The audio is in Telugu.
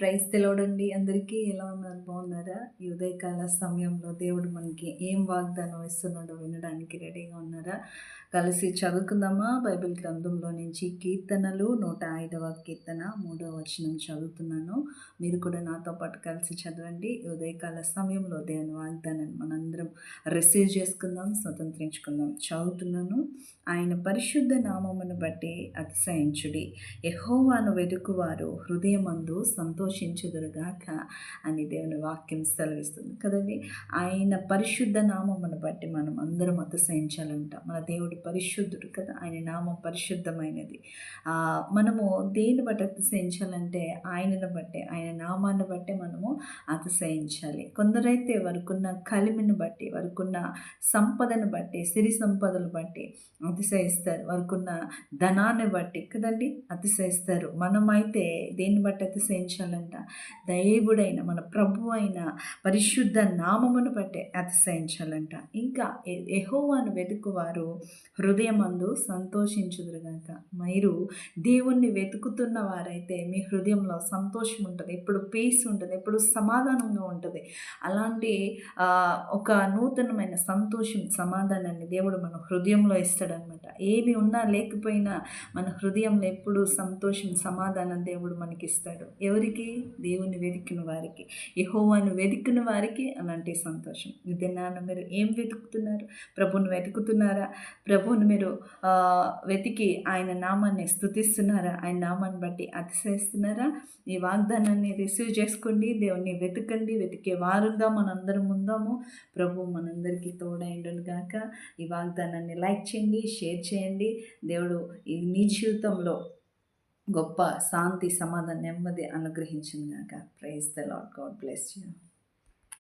ప్రైజ్ తెలవడండి అందరికీ. ఎలా ఉన్నారు? బాగున్నారా? ఈ ఉదయకాల సమయంలో దేవుడు మనకి ఏం వాగ్దానం ఇస్తున్నాడో వినడానికి రెడీగా ఉన్నారా? కలిసి చదువుకుందామా? బైబిల్ గ్రంథంలో నుంచి కీర్తనలు 105వ కీర్తన 3వ వచనం చదువుతున్నాను. మీరు కూడా నాతో పాటు కలిసి చదవండి. ఈ ఉదయకాల సమయంలో దేవుని వాగ్దానాన్ని మనందరం రిసీవ్ చేసుకుందాం, స్వతంత్రించుకుందాం. చదువుతున్నాను. ఆయన పరిశుద్ధ నామమును బట్టి అతిశయించుడి. యెహోవాను వెదుకువారు హృదయమందు సంతోషించుదురుగాక అని దేవుని వాక్యం సెలవిస్తుంది కదండి. ఆయన పరిశుద్ధ నామమును బట్టి మనం అందరం అతిశయించాలంట. మన దేవుడు పరిశుద్ధుడు కదా, ఆయన నామం పరిశుద్ధమైనది. మనము దేన్ని బట్టి అతిశయించాలంటే ఆయనను బట్టి, ఆయన నామాన్ని బట్టి మనము అతిశయించాలి. కొందరైతే వారికున్న కలిమిని బట్టి, వారికున్న సంపదను బట్టి, సిరి సంపదలు బట్టి అతిశయిస్తారు. వారికున్న ధనాన్ని బట్టి కదండి అతిశయిస్తారు. మనమైతే దేన్ని బట్టి అతిశయించాలంట? దేవుడైన మన ప్రభు అయిన పరిశుద్ధ నామమును బట్టి అతిశయించాలంట. ఇంకా యెహోవాను వెతుకువారు హృదయమందు సంతోషించుదురుగాక. మీరు దేవుణ్ణి వెతుకుతున్న వారైతే మీ హృదయంలో సంతోషం ఉంటుంది, ఎప్పుడు పీస్ ఉంటుంది, ఎప్పుడు సమాధానంగా ఉంటుంది. అలాంటి ఒక నూతనమైన సంతోషం, సమాధానాన్ని దేవుడు మన హృదయంలో ఇస్తాడనమాట. ఏమి ఉన్నా లేకపోయినా మన హృదయంలో ఎప్పుడు సంతోషం, సమాధానం దేవుడు మనకిస్తాడు. ఎవరికి? దేవుని వెతికిన వారికి, యెహోవాను వెతికిన వారికి అలాంటి సంతోషం. ఇదే నాన్న మీరు ఏం వెతుకుతున్నారు? ప్రభువుని వెతుకుతున్నారా? ప్రభువుని మీరు వెతికి ఆయన నామాన్ని స్తుతిస్తున్నారా? ఆయన నామాన్ని బట్టి అతిశయిస్తున్నారా? ఈ వాగ్దానాన్ని రిసీవ్ చేసుకోండి. దేవుణ్ణి వెతకండి. వెతికే వారుగా మనందరం ఉందాము. ప్రభు మనందరికీ తోడైండును గాక. ఈ వాగ్దానాన్ని లైక్ చేయండి, షేర్ చేయండి. దేవుడు మీ జీవితంలో గొప్ప శాంతి, సమాధానం, నెమ్మది అనుగ్రహించింది గాక. Praise the Lord. God bless you.